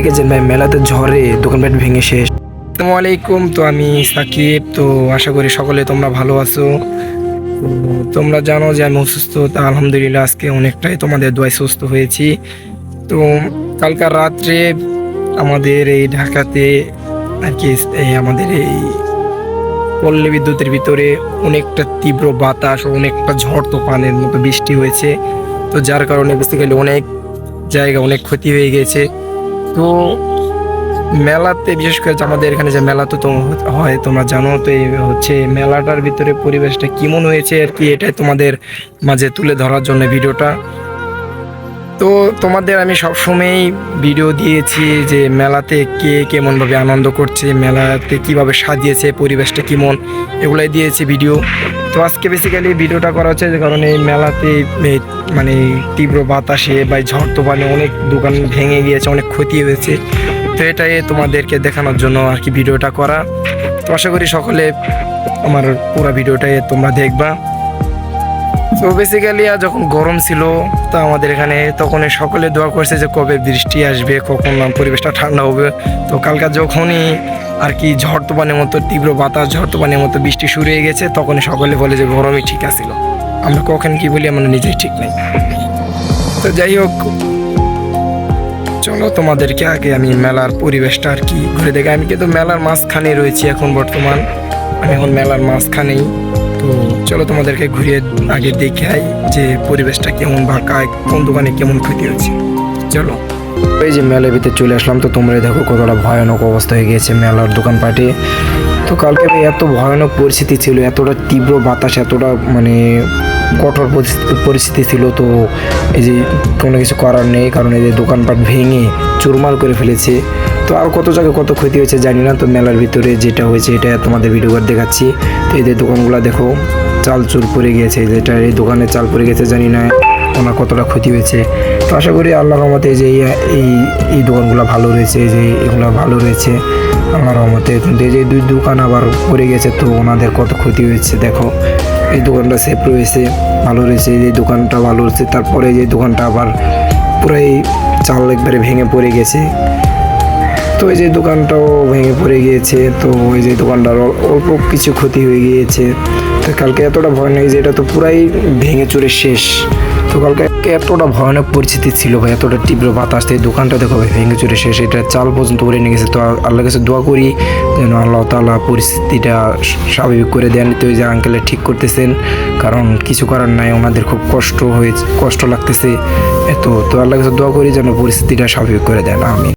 দেখেছেন ভাই, মেলাতে ঝড়ে দোকানপাট ভেঙে শেষ। আসসালামু আলাইকুম, তো আমি সাকিব। তো আশা করি সকলে তোমরা ভালো আছো। তো তোমরা জানো যে আমি অসুস্থ, তা আলহামদুলিল্লাহ আজকে অনেকটাই তোমাদের দোয়ায় সুস্থ হয়েছি। তো কালকার রাত্রে আমাদের এই ঢাকাতে আর কি আমাদের এই পল্লী বিদ্যুতের ভিতরে অনেকটা তীব্র বাতাস ও অনেকটা ঝড় তুফানের মতো বৃষ্টি হয়েছে। তো যার কারণে বেসিক্যালি অনেক জায়গা অনেক ক্ষতি হয়ে গেছে। তো মেলাতে বিশেষ করে আমাদের এখানে যে মেলা তো হয় তোমরা জানো, তো এই হচ্ছে মেলাটার ভিতরে পরিবেশটা কেমন হয়েছে আর কি, এটাই তোমাদের মাঝে তুলে ধরার জন্য ভিডিওটা। তো তোমাদের আমি সবসময়ই ভিডিও দিয়েছি যে মেলাতে কে কেমনভাবে আনন্দ করছে, মেলাতে কিভাবে সাজিয়েছে, পরিবেশটা কেমন, এগুলাই দিয়েছি ভিডিও। তো আজকে বেসিক্যালি ভিডিওটা করা হচ্ছে যে কারণে এই মেলাতে মানে তীব্র বাতাসে বা ঝড় তুফানে অনেক দোকান ভেঙে গিয়েছে, অনেক ক্ষতি হয়েছে। তো এটাই তোমাদেরকে দেখানোর জন্য আর কি ভিডিওটা করা। তো আশা করি সকলে আমার পুরো ভিডিওটাই তোমরা দেখবা। তো বেসিক্যালি যখন গরম ছিল তো আমাদের এখানে তখন সকলে দোয়া করছে যে কবে বৃষ্টি আসবে, কখন পরিবেশটা ঠান্ডা হবে। তো কালকা যখনই আর কি ঝড় তুফানের মতো তীব্র বাতাস, ঝড় তুফানের মতো বৃষ্টি শুরু হয়ে গেছে, তখনই সকলে বলে যে গরমই ঠিক আছিল। আমরা কখন কি বলি আমরা নিজেই ঠিক নেই। তো যাই হোক, চলো তোমাদেরকে আগে আমি মেলার পরিবেশটা আর কি ঘুরে দেখে। আমি কিন্তু মেলার মাঝখানে রয়েছি এখন বর্তমান, আমি এখন মেলার মাঝখানেই। তো চলো তোমাদেরকে ঘুরিয়ে আগে দেখাই যে পরিবেশটা কেমন বা কোন দোকানে কেমন ক্ষতি হয়েছে। চলো, এই যে মেলার ভিতরে চলে আসলাম। তো তোমরা দেখো কতটা ভয়ানক অবস্থা হয়ে গিয়েছে মেলার দোকানপাটে। তো কালকে এত ভয়ানক পরিস্থিতি ছিল, এতটা তীব্র বাতাস, এতটা মানে কঠোর পরিস্থিতি ছিল। তো এই যে কোনো কিছু করার নেই, কারণ এই যে দোকানপাট ভেঙে চুরমার করে ফেলেছে। তো আর কত জায়গায় কত ক্ষতি হয়েছে জানি না। তো মেলার ভিতরে যেটা হয়েছে এটা তোমাদের ভিডিও করে দেখাচ্ছি। তো এই যে দোকানগুলো দেখো চাল চুর পড়ে গিয়েছে, যেটা এই দোকানে চাল পড়ে গেছে জানি না ওনার কতটা ক্ষতি হয়েছে। তো আশা করি আল্লাহর রহমতে যে এই দোকানগুলো ভালো রয়েছে, এই যে এগুলো ভালো রয়েছে আল্লাহর রহমতে। কিন্তু এই যে দুই দোকান আবার পড়ে গেছে, তো ওনাদের কত ক্ষতি হয়েছে দেখো। এই দোকানটা সেফ রয়েছে, ভালো রয়েছে, এই দোকানটা ভালো রয়েছে। তারপরে এই দোকানটা আবার পুরাই চাল একবারে ভেঙে পড়ে গেছে। তো এই যে দোকানটাও ভেঙে পড়ে গিয়েছে। তো এই যে দোকানটার অল্প কিছু ক্ষতি হয়ে গিয়েছে। তো কালকে এতটা ভয় নেই যে এটা তো পুরাই ভেঙে চুরে শেষ। তো কালকে এতটা ভয়ানক পরিস্থিতি ছিল ভাই, এতটা তীব্র বাতাস, এই দোকানটা দেখো ভাই ভেঙে চুরে শেষ, এটা চাল পর্যন্ত উড়ে নিয়ে গেছে। তো আল্লাহর কাছে দোয়া করি যেন আল্লাহ তাআলা পরিস্থিতিটা স্বাভাবিক করে দেন। তো এই যে আঙ্কেলে ঠিক করতেছেন, কারণ কিছু করার নাই, ওনাদের খুব কষ্ট লাগতেছে এত। তো আল্লাহর কাছে দোয়া করি যেন পরিস্থিতিটা স্বাভাবিক করে দেন, আমিন।